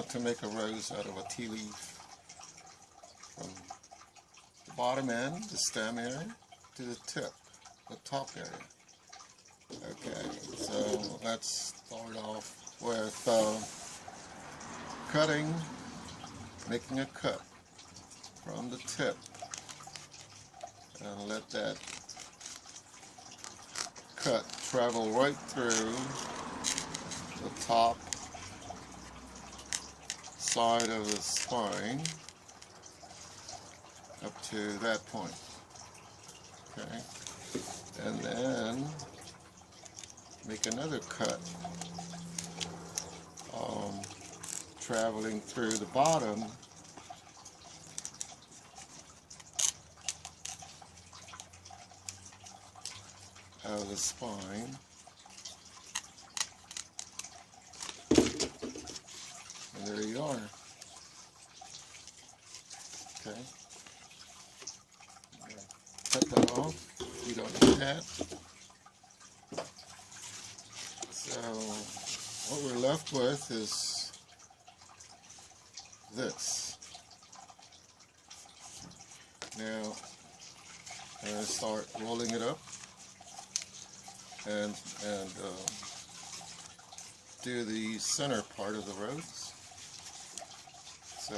about to make a rose out of a tea leaf from the bottom end, the stem area, to the tip, the top area. Okay, so let's start off with cutting, making a cut from the tip, and let that cut travel right through the top side of the spine up to that point. Okay, and then make another cut traveling through the bottom of the spine, and there you are. Okay, cut that off. We don't need that. So what we're left with is this. Now I'm going to start rolling it up and do the center part of the rose. So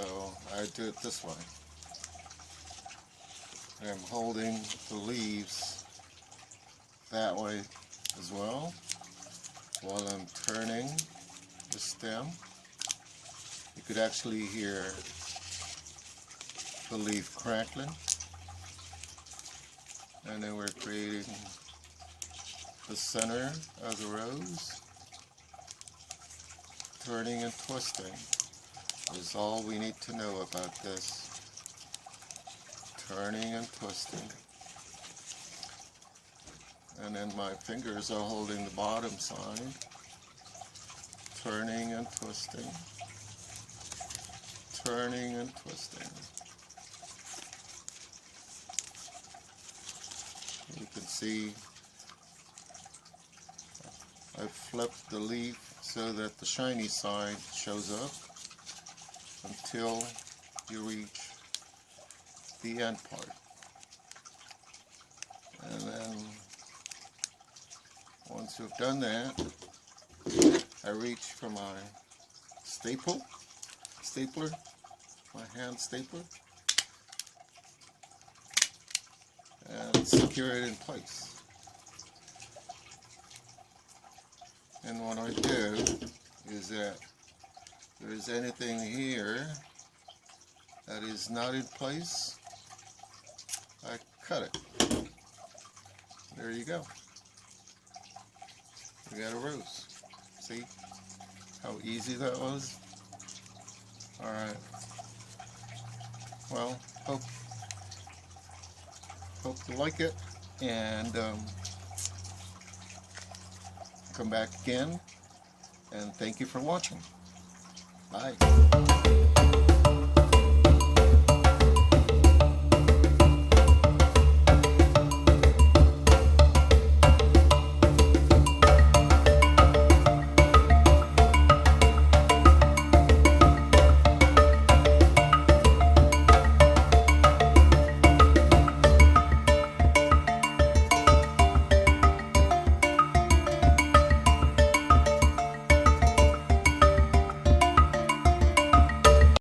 I do it this way. I'm holding the leaves that way as well, while I'm turning the stem. You could actually hear the leaf crackling, and then we're creating the center of the rose. Turning and twisting is all we need to know about this. Turning and twisting. And then my fingers are holding the bottom side. Turning and twisting. Turning and twisting. You can see I've flipped the leaf so that the shiny side shows up until you reach the end part. And then once you've done that, I reach for my stapler, my hand stapler, and secure it in place. And what I do is that if there's anything here that is not in place, I cut it. There you go. We got a rose. See how easy that was? Alright. Well, hope you like it, and come back again, and thank you for watching. Bye.